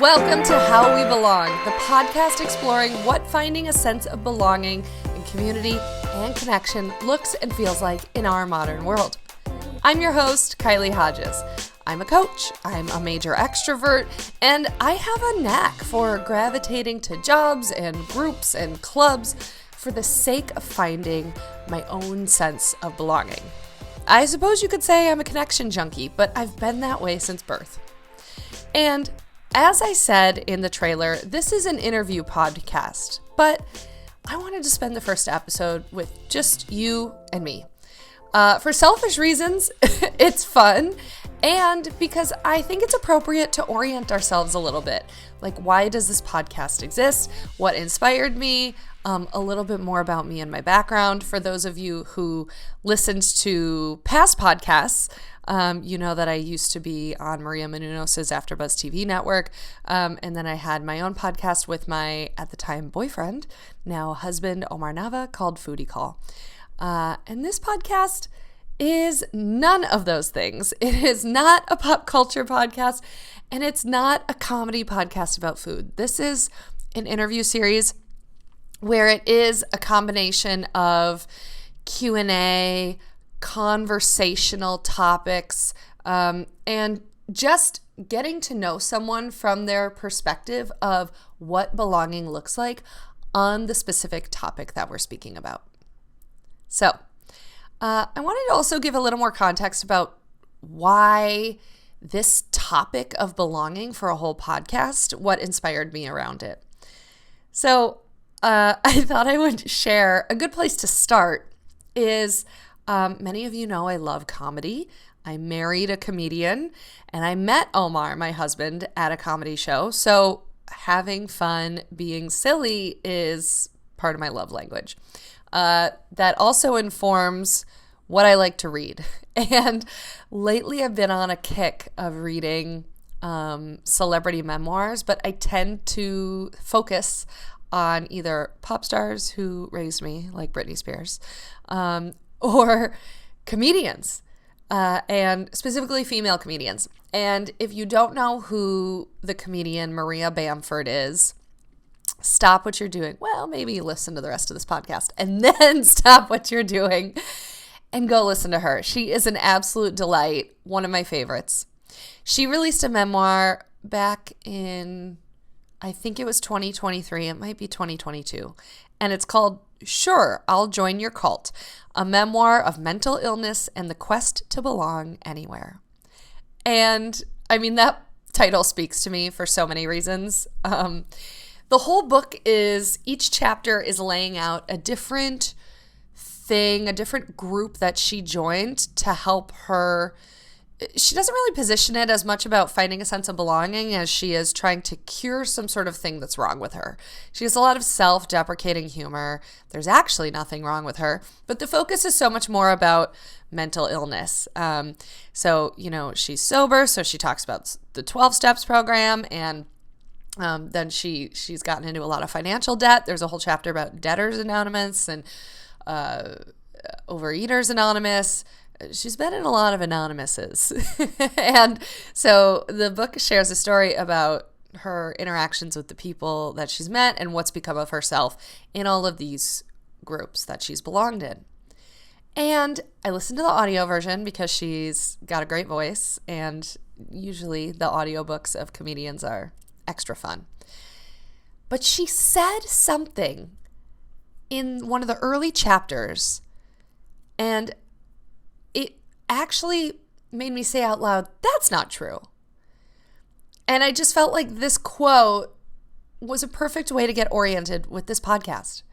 Welcome to How We Belong, the podcast exploring what finding a sense of belonging in community and connection looks and feels like in our modern world. I'm your host, Kylie Hodges. I'm a coach, I'm a major extrovert, and I have a knack for gravitating to jobs and groups and clubs for the sake of finding my own sense of belonging. I suppose you could say I'm a connection junkie, but I've been that way since birth. And as I said in the trailer, this is an interview podcast, but I wanted to spend the first episode with just you and me. For selfish reasons, it's fun, and because I think it's appropriate to orient ourselves a little bit. Like, why does this podcast exist? What inspired me? A little bit more about me and my background. For those of you who listened to past podcasts, you know that I used to be on Maria Menounos' AfterBuzz TV network, and then I had my own podcast with my, at the time, boyfriend, now husband, Omar Nava, called Foodie Call. And this podcast is none of those things. It is not a pop culture podcast, and it's not a comedy podcast about food. This is an interview series where it is a combination of Q&A, conversational topics, and just getting to know someone from their perspective of what belonging looks like on the specific topic that we're speaking about. So, I wanted to also give a little more context about why this topic of belonging for a whole podcast, what inspired me around it. So, I thought I would share a good place to start is many of you know I love comedy. I married a comedian, and I met Omar, my husband, at a comedy show. So having fun, being silly is part of my love language. That also informs what I like to read. And lately I've been on a kick of reading celebrity memoirs, but I tend to focus on either pop stars who raised me, like Britney Spears, or comedians, and specifically female comedians. And if you don't know who the comedian Maria Bamford is, stop what you're doing. Well, maybe listen to the rest of this podcast and then stop what you're doing and go listen to her. She is an absolute delight, one of my favorites. She released a memoir back in, I think it was 2023. It might be 2022. And it's called Sure, I'll Join Your Cult, a memoir of mental illness and the quest to belong anywhere. And I mean, that title speaks to me for so many reasons. The whole book is, each chapter is laying out a different thing, a different group that she joined to help her. She doesn't really position it as much about finding a sense of belonging as she is trying to cure some sort of thing that's wrong with her. She has a lot of self-deprecating humor. There's actually nothing wrong with her, but the focus is so much more about mental illness. So, you know, she's sober, so she talks about the 12 Steps program, and then she's gotten into a lot of financial debt. There's a whole chapter about Debtors Anonymous and Overeaters Anonymous. She's been in a lot of anonymouses. And so the book shares a story about her interactions with the people that she's met and what's become of herself in all of these groups that she's belonged in. And I listened to the audio version because she's got a great voice, and usually the audiobooks of comedians are extra fun. But she said something in one of the early chapters, and it actually made me say out loud, that's not true. And I just felt like this quote was a perfect way to get oriented with this podcast.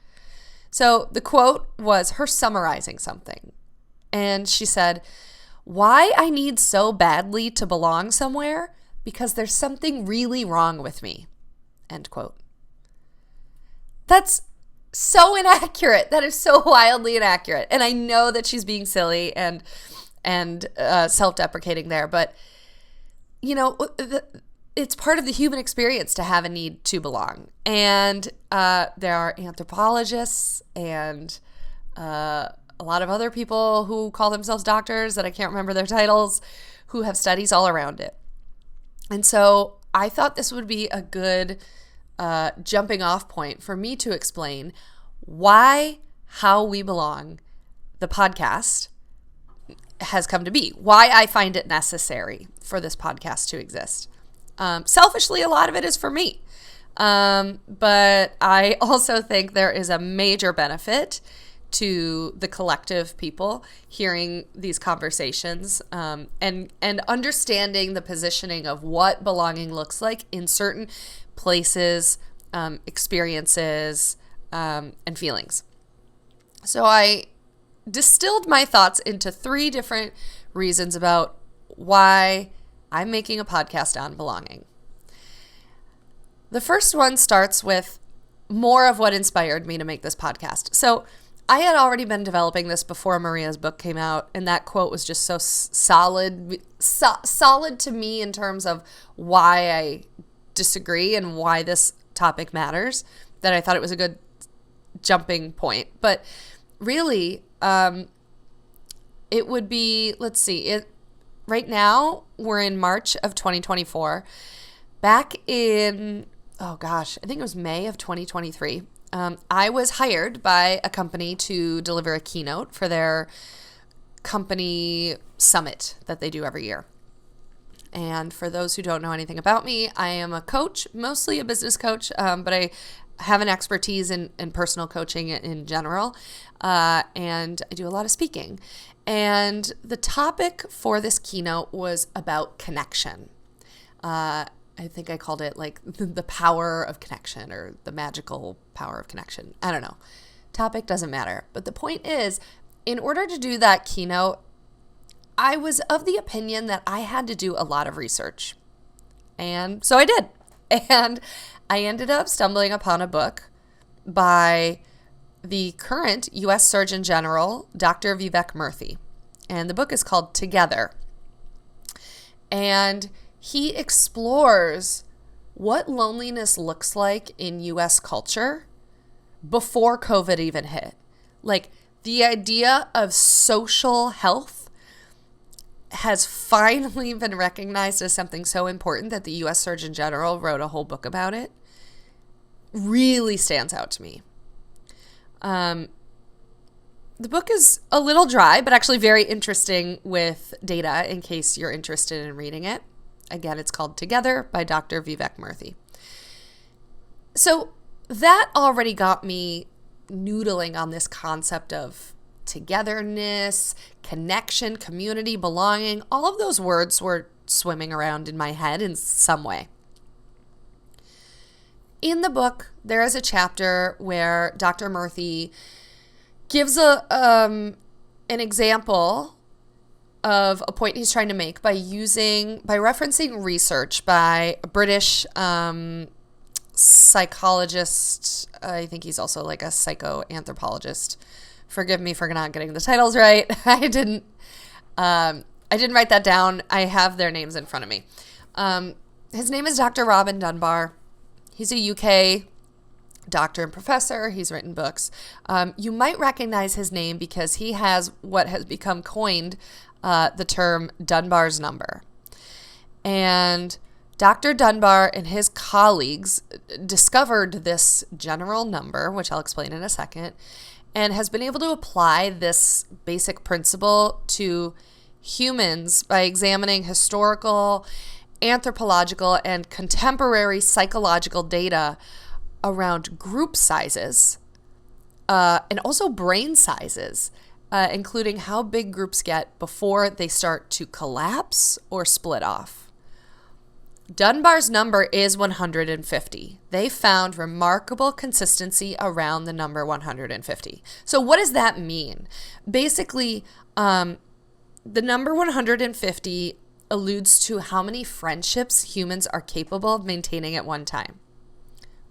So the quote was her summarizing something. And she said, "Why I need so badly to belong somewhere? Because there's something really wrong with me." End quote. That's so inaccurate. That is so wildly inaccurate. And I know that she's being silly and self-deprecating there, but you know, it's part of the human experience to have a need to belong. And there are anthropologists and a lot of other people who call themselves doctors that I can't remember their titles, who have studies all around it. And so I thought this would be a good jumping off point for me to explain why How We Belong, the podcast, has come to be, why I find it necessary for this podcast to exist. Selfishly, a lot of it is for me. But I also think there is a major benefit to the collective people hearing these conversations, and understanding the positioning of what belonging looks like in certain places, experiences, and feelings. So I distilled my thoughts into 3 different reasons about why I'm making a podcast on belonging. The first one starts with more of what inspired me to make this podcast. So I had already been developing this before Maria's book came out, and that quote was just so solid to me in terms of why I disagree and why this topic matters, that I thought it was a good jumping point. But really, it would be, let's see, right now we're in March of 2024. Back in, I think it was May of 2023, I was hired by a company to deliver a keynote for their company summit that they do every year. And for those who don't know anything about me, I am a coach, mostly a business coach, but I have an expertise in personal coaching in general, and I do a lot of speaking. And the topic for this keynote was about connection. I think I called it like the power of connection, or the magical power of connection. I don't know. Topic doesn't matter. But the point is, in order to do that keynote, I was of the opinion that I had to do a lot of research. And so I did. And I ended up stumbling upon a book by the current U.S. Surgeon General, Dr. Vivek Murthy. And the book is called Together. And he explores what loneliness looks like in U.S. culture before COVID even hit. Like, the idea of social health has finally been recognized as something so important that the U.S. Surgeon General wrote a whole book about it. Really stands out to me. The book is a little dry, but actually very interesting with data in case you're interested in reading it. Again, it's called Together by Dr. Vivek Murthy. So that already got me noodling on this concept of togetherness, connection, community, belonging. All of those words were swimming around in my head in some way. In the book, there is a chapter where Dr. Murthy gives an example of a point he's trying to make by referencing research by a British psychologist. I think he's also like a psychoanthropologist. Forgive me for not getting the titles right. I didn't write that down. I have their names in front of me. His name is Dr. Robin Dunbar. He's a UK doctor and professor. He's written books. You might recognize his name because he has what has become coined the term Dunbar's number. And Dr. Dunbar and his colleagues discovered this general number, which I'll explain in a second, and has been able to apply this basic principle to humans by examining historical, anthropological, and contemporary psychological data around group sizes, and also brain sizes, including how big groups get before they start to collapse or split off. Dunbar's number is 150. They found remarkable consistency around the number 150. So what does that mean? Basically, the number 150 alludes to how many friendships humans are capable of maintaining at one time.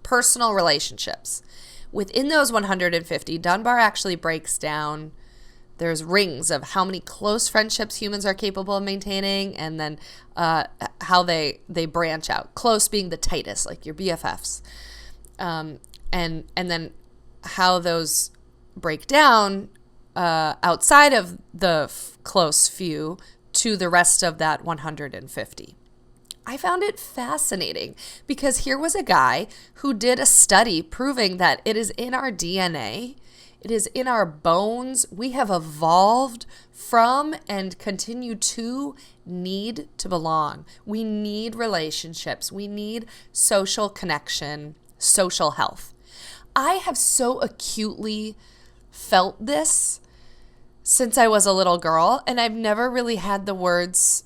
Personal relationships. Within those 150, Dunbar actually breaks down, there's rings of how many close friendships humans are capable of maintaining, and then how they branch out. Close being the tightest, like your BFFs. And then how those break down outside of the close few to the rest of that 150. I found it fascinating because here was a guy who did a study proving that it is in our DNA, it is in our bones. We have evolved from and continue to need to belong. We need relationships. We need social connection, social health. I have so acutely felt this since I was a little girl, and I've never really had the words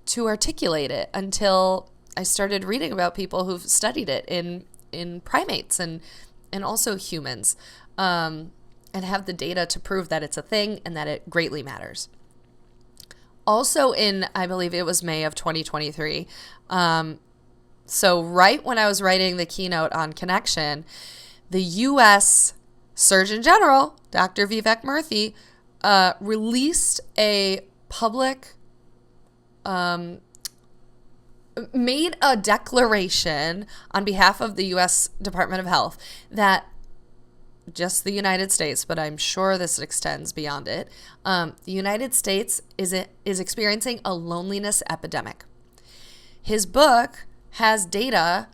to articulate it until I started reading about people who've studied it in primates and also humans, and have the data to prove that it's a thing and that it greatly matters. Also in, I believe it was May of 2023, so right when I was writing the keynote on connection, the U.S. Surgeon General, Dr. Vivek Murthy, released a public, made a declaration on behalf of the U.S. Department of Health that just the United States, but I'm sure this extends beyond it, the United States is experiencing a loneliness epidemic. His book has data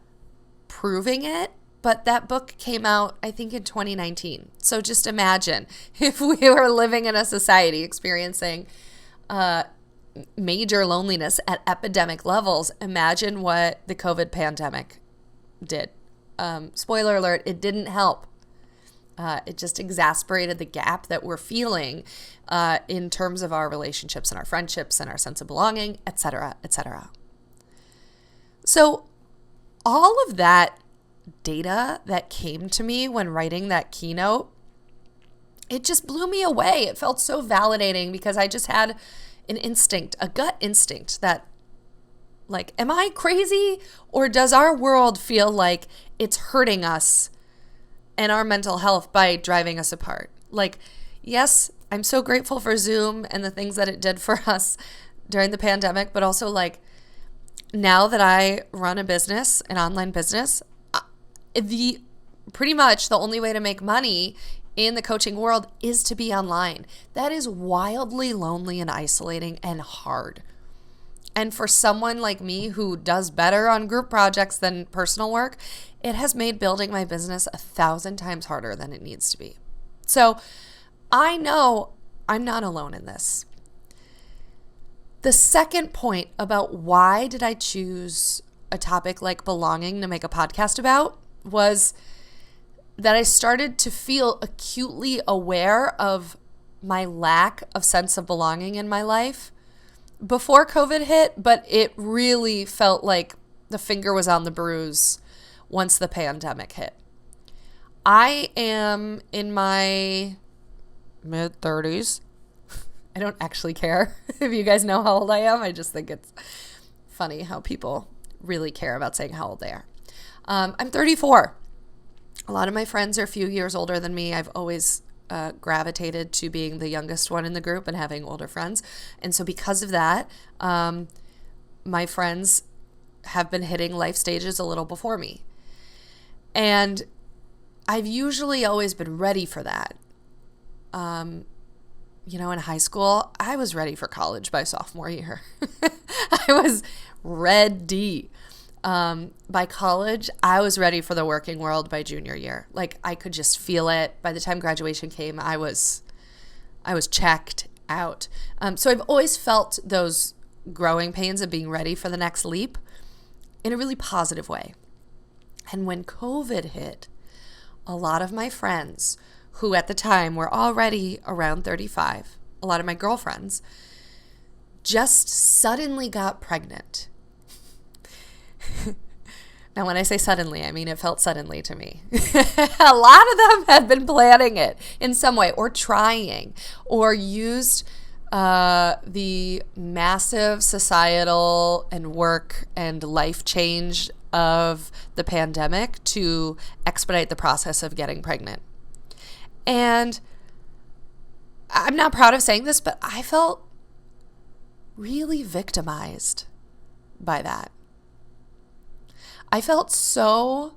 proving it, but that book came out, I think, in 2019. So just imagine if we were living in a society experiencing major loneliness at epidemic levels. Imagine what the COVID pandemic did. Spoiler alert, it didn't help. It just exasperated the gap that we're feeling in terms of our relationships and our friendships and our sense of belonging, et cetera, et cetera. So all of that data that came to me when writing that keynote, it just blew me away. It felt so validating because I just had an instinct, a gut instinct that, like, am I crazy, or does our world feel like it's hurting us and our mental health by driving us apart? Like, yes, I'm so grateful for Zoom and the things that it did for us during the pandemic, but also, like, now that I run a business, an online business, pretty much the only way to make money in the coaching world is to be online. That is wildly lonely and isolating and hard. And for someone like me who does better on group projects than personal work, it has made building my business 1,000 times harder than it needs to be. So I know I'm not alone in this. The second point about why did I choose a topic like belonging to make a podcast about was that I started to feel acutely aware of my lack of sense of belonging in my life before COVID hit, but it really felt like the finger was on the bruise once the pandemic hit. I am in my mid-30s. I don't actually care if you guys know how old I am. I just think it's funny how people really care about saying how old they are. I'm 34. A lot of my friends are a few years older than me. I've always gravitated to being the youngest one in the group and having older friends. And so because of that, my friends have been hitting life stages a little before me. And I've usually always been ready for that. In high school, I was ready for college by sophomore year. I was ready. By college, I was ready for the working world by junior year. Like, I could just feel it. By the time graduation came, I was checked out. So I've always felt those growing pains of being ready for the next leap in a really positive way. And when COVID hit, a lot of my friends who at the time were already around 35, a lot of my girlfriends, just suddenly got pregnant. Now, when I say suddenly, I mean it felt suddenly to me. A lot of them had been planning it in some way or trying or used the massive societal and work and life change of the pandemic to expedite the process of getting pregnant. And I'm not proud of saying this, but I felt really victimized by that. I felt so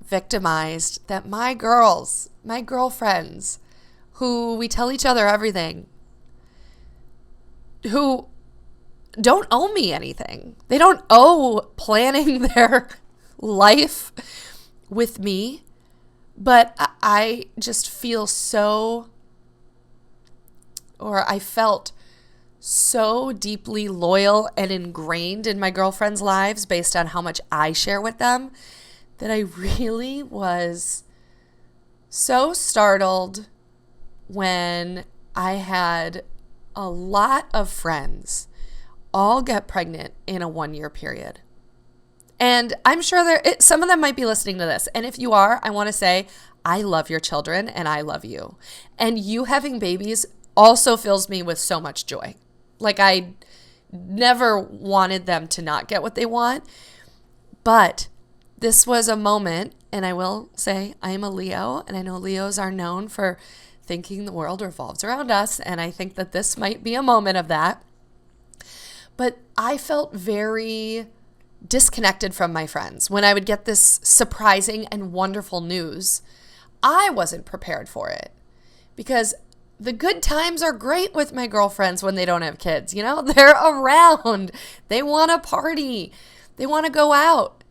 victimized that my girls, my girlfriends, who we tell each other everything, who don't owe me anything. They don't owe planning their life with me. But I just feel I felt so deeply loyal and ingrained in my girlfriends' lives based on how much I share with them that I really was so startled when I had a lot of friends all get pregnant in a 1-year period. And I'm sure some of them might be listening to this. And if you are, I want to say, I love your children and I love you. And you having babies also fills me with so much joy. Like, I never wanted them to not get what they want. But this was a moment, and I will say I am a Leo, and I know Leos are known for thinking the world revolves around us. And I think that this might be a moment of that. But I felt very disconnected from my friends when I would get this surprising and wonderful news. I wasn't prepared for it because the good times are great with my girlfriends when they don't have kids. You know, they're around. They want to party. They want to go out.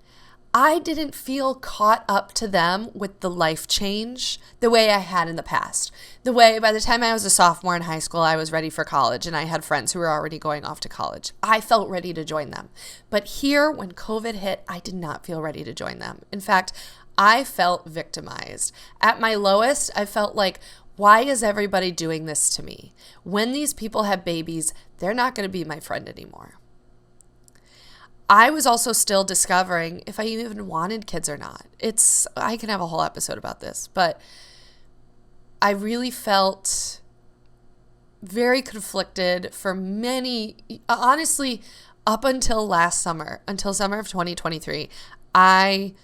I didn't feel caught up to them with the life change the way I had in the past. The way by the time I was a sophomore in high school, I was ready for college and I had friends who were already going off to college. I felt ready to join them. But here, when COVID hit, I did not feel ready to join them. In fact, I felt victimized. At my lowest, I felt like, why is everybody doing this to me? When these people have babies, they're not going to be my friend anymore. I was also still discovering if I even wanted kids or not. I can have a whole episode about this, but I really felt very conflicted for honestly, up until last summer, until summer of 2023, I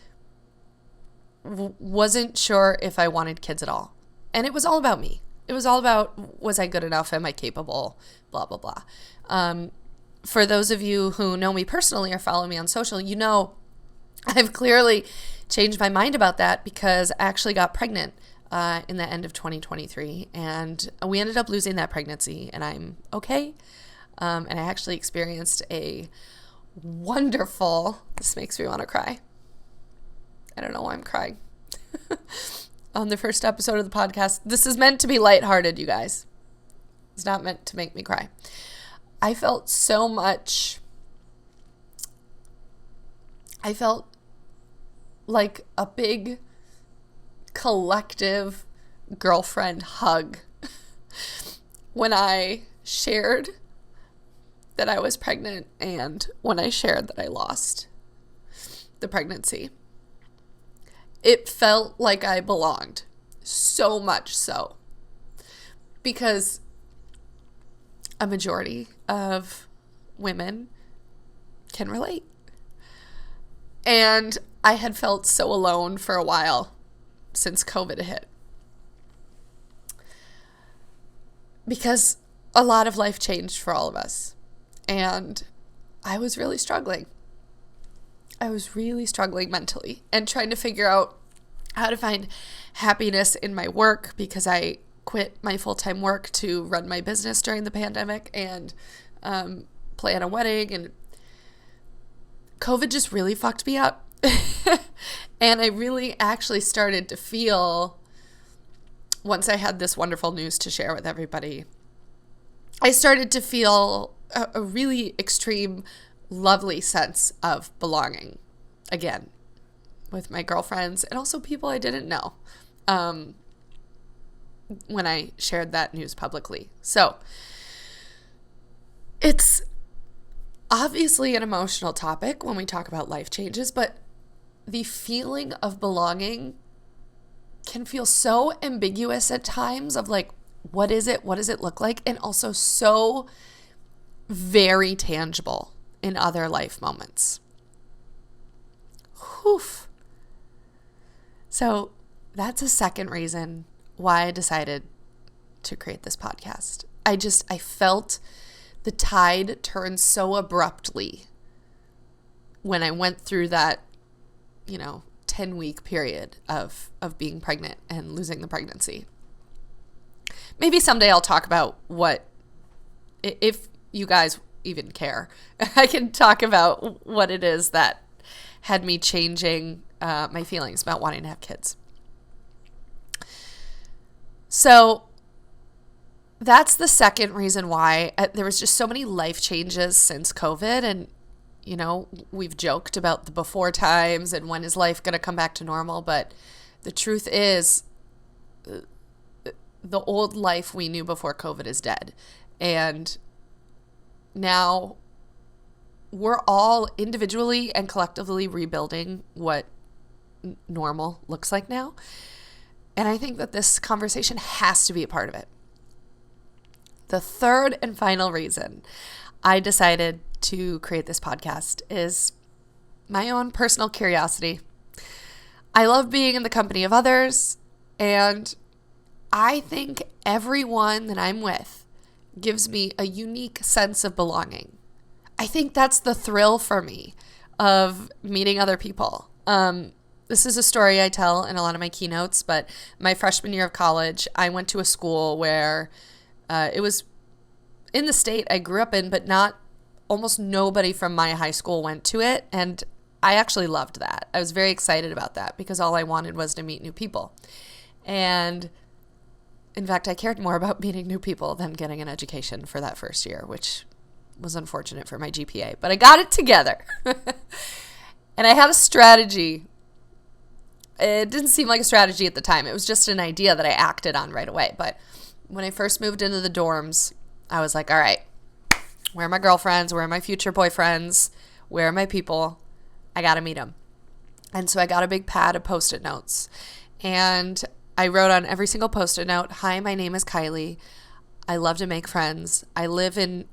wasn't sure if I wanted kids at all. And it was all about me. It was all about, was I good enough? Am I capable? Blah, blah, blah. For those of you who know me personally or follow me on social, you know I've clearly changed my mind about that because I actually got pregnant in the end of 2023. And we ended up losing that pregnancy, and I'm okay. And I actually experienced a wonderful, this makes me want to cry. I don't know why I'm crying. On the first episode of the podcast, this is meant to be lighthearted, you guys. It's not meant to make me cry. I felt like a big collective girlfriend hug when I shared that I was pregnant and when I shared that I lost the pregnancy. It felt like I belonged, so much so, because a majority of women can relate. And I had felt so alone for a while since COVID hit. Because a lot of life changed for all of us. And I was really struggling. I was really struggling mentally and trying to figure out how to find happiness in my work because I quit my full-time work to run my business during the pandemic and plan a wedding. And COVID just really fucked me up. And I really actually started to feel, once I had this wonderful news to share with everybody, I started to feel a really extreme, lovely sense of belonging again with my girlfriends and also people I didn't know when I shared that news publicly. So it's obviously an emotional topic when we talk about life changes, but the feeling of belonging can feel so ambiguous at times of like, what is it? What does it look like? And also so very tangible in other life moments. Whew. So that's a second reason why I decided to create this podcast. I felt the tide turn so abruptly when I went through that, 10-week period of being pregnant and losing the pregnancy. Maybe someday I'll talk about if you guys even care. I can talk about what it is that had me changing my feelings about wanting to have kids. So that's the second reason why there was just so many life changes since COVID. And, you know, we've joked about the before times and when is life going to come back to normal. But the truth is the old life we knew before COVID is dead. And now we're all individually and collectively rebuilding what normal looks like now. And I think that this conversation has to be a part of it. The third and final reason I decided to create this podcast is my own personal curiosity. I love being in the company of others, and I think everyone that I'm with gives me a unique sense of belonging. I think that's the thrill for me of meeting other people. This is a story I tell in a lot of my keynotes, but my freshman year of college, I went to a school where it was in the state I grew up in, but almost nobody from my high school went to it. And I actually loved that. I was very excited about that because all I wanted was to meet new people. And in fact, I cared more about meeting new people than getting an education for that first year, which was unfortunate for my GPA, but I got it together. And I had a strategy. It didn't seem like a strategy at the time. It was just an idea that I acted on right away. But when I first moved into the dorms, I was like, all right, where are my girlfriends? Where are my future boyfriends? Where are my people? I got to meet them. And so I got a big pad of Post-it notes. And I wrote on every single Post-it note, hi, my name is Kylie. I love to make friends. I live in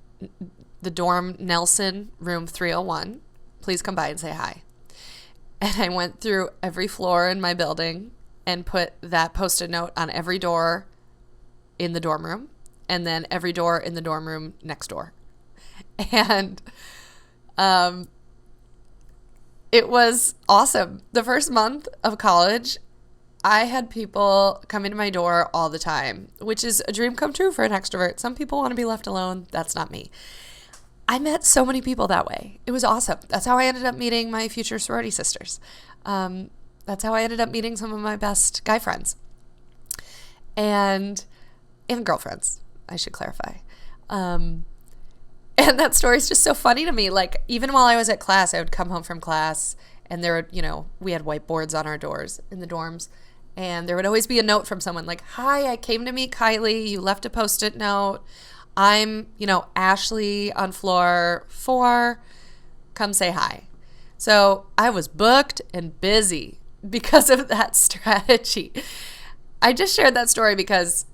the dorm Nelson, room 301. Please come by and say hi. And I went through every floor in my building and put that Post-it note on every door in the dorm room and then every door in the dorm room next door. And it was awesome. The first month of college, I had people come into my door all the time, which is a dream come true for an extrovert. Some people want to be left alone. That's not me. I met so many people that way. It was awesome. That's how I ended up meeting my future sorority sisters. That's how I ended up meeting some of my best guy friends and girlfriends, I should clarify. And that story is just so funny to me. Like, even while I was at class, I would come home from class and there would, we had whiteboards on our doors in the dorms. And there would always be a note from someone like, hi, I came to meet Kylie. You left a Post-it note. I'm, Ashley on floor 4. Come say hi. So I was booked and busy because of that strategy. I just shared that story because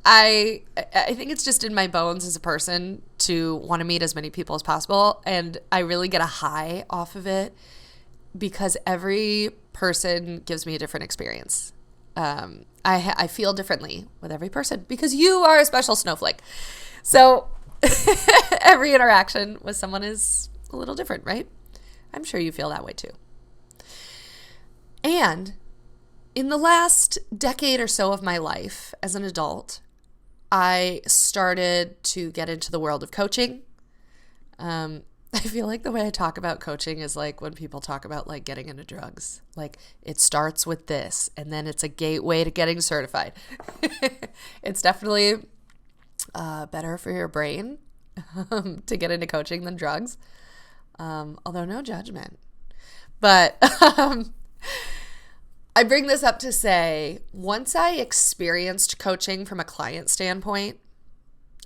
I think it's just in my bones as a person to want to meet as many people as possible. And I really get a high off of it because every person gives me a different experience. I feel differently with every person because you are a special snowflake. So every interaction with someone is a little different, right? I'm sure you feel that way too. And in the last decade or so of my life as an adult, I started to get into the world of coaching. I feel like the way I talk about coaching is like when people talk about like getting into drugs. Like, it starts with this and then it's a gateway to getting certified. It's definitely better for your brain to get into coaching than drugs. Although no judgment. But I bring this up to say, once I experienced coaching from a client standpoint,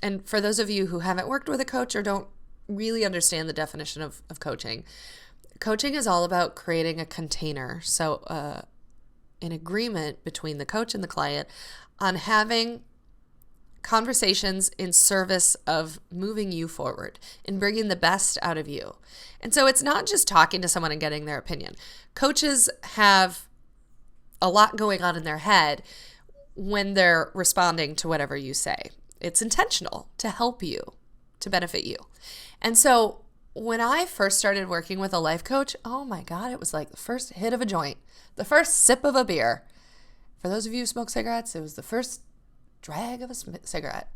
and for those of you who haven't worked with a coach or don't really understand the definition of coaching, coaching is all about creating a container. So an agreement between the coach and the client on having conversations in service of moving you forward and bringing the best out of you. And so it's not just talking to someone and getting their opinion. Coaches have a lot going on in their head when they're responding to whatever you say. It's intentional to help you, to benefit you. And so when I first started working with a life coach, oh my God, it was like the first hit of a joint, the first sip of a beer. For those of you who smoke cigarettes, it was the first drag of a cigarette.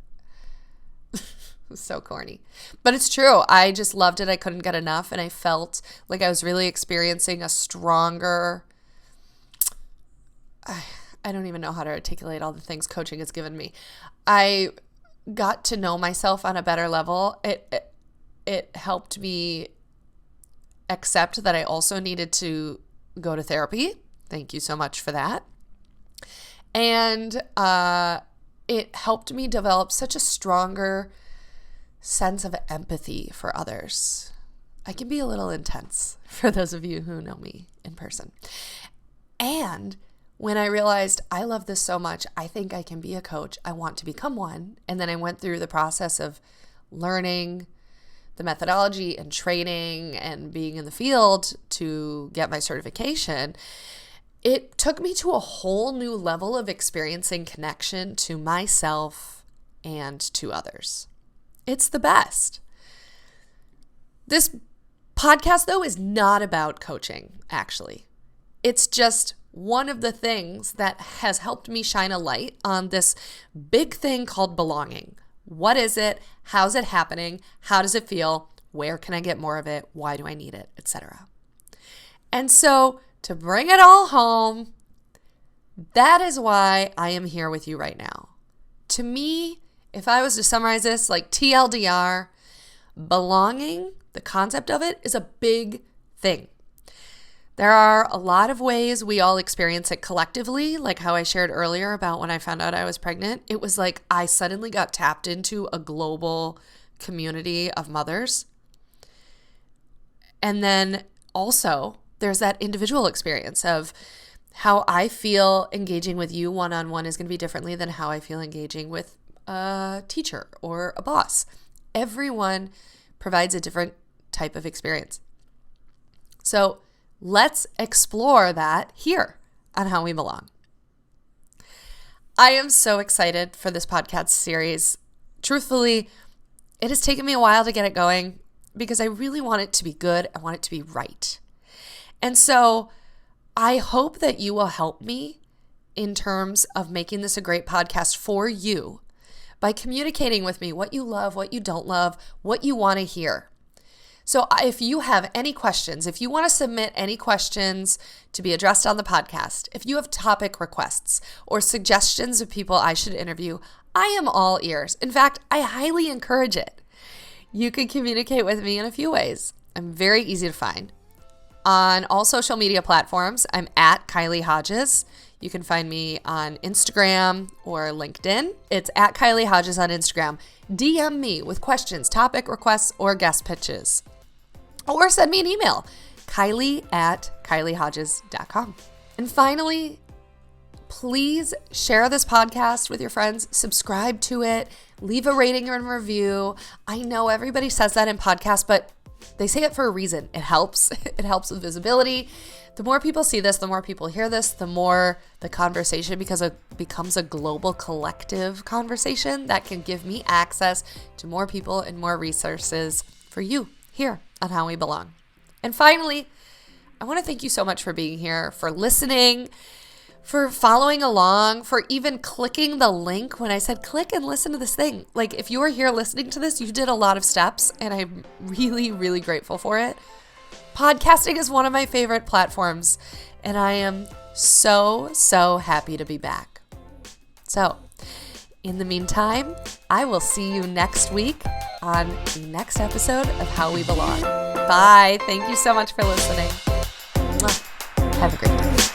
It was so corny. But it's true. I just loved it. I couldn't get enough. And I felt like I was really experiencing a stronger, I don't even know how to articulate all the things coaching has given me. I got to know myself on a better level. It helped me accept that I also needed to go to therapy. Thank you so much for that. And it helped me develop such a stronger sense of empathy for others. I can be a little intense for those of you who know me in person. And when I realized I love this so much, I think I can be a coach. I want to become one. And then I went through the process of learning the methodology and training and being in the field to get my certification. It took me to a whole new level of experiencing connection to myself and to others. It's the best. This podcast, though, is not about coaching, actually. It's just one of the things that has helped me shine a light on this big thing called belonging. What is it? How's it happening? How does it feel? Where can I get more of it? Why do I need it? Etc. And so to bring it all home, that is why I am here with you right now. To me, if I was to summarize this like TLDR, belonging, the concept of it, is a big thing. There are a lot of ways we all experience it collectively, like how I shared earlier about when I found out I was pregnant. It was like I suddenly got tapped into a global community of mothers. And then also there's that individual experience of how I feel engaging with you one-on-one is going to be differently than how I feel engaging with a teacher or a boss. Everyone provides a different type of experience. So let's explore that here on How We Belong. I am so excited for this podcast series. Truthfully, it has taken me a while to get it going because I really want it to be good. I want it to be right. And so I hope that you will help me in terms of making this a great podcast for you by communicating with me what you love, what you don't love, what you want to hear. So if you have any questions, if you want to submit any questions to be addressed on the podcast, if you have topic requests or suggestions of people I should interview, I am all ears. In fact, I highly encourage it. You can communicate with me in a few ways. I'm very easy to find. On all social media platforms, I'm at Kylie Hodges. You can find me on Instagram or LinkedIn. It's at Kylie Hodges on Instagram. DM me with questions, topic requests, or guest pitches. Or send me an email, kylie@kyliehodges.com. And finally, please share this podcast with your friends, subscribe to it, leave a rating or a review. I know everybody says that in podcasts, but they say it for a reason. It helps. It helps with visibility. The more people see this, the more people hear this, the more the conversation becomes a global collective conversation that can give me access to more people and more resources for you here on How We Belong. And finally, I want to thank you so much for being here, for listening, for following along, for even clicking the link when I said click and listen to this thing. Like if you are here listening to this, you did a lot of steps and I'm really, really grateful for it. Podcasting is one of my favorite platforms and I am so, so happy to be back. So in the meantime, I will see you next week on the next episode of How We Belong. Bye. Thank you so much for listening. Have a great day.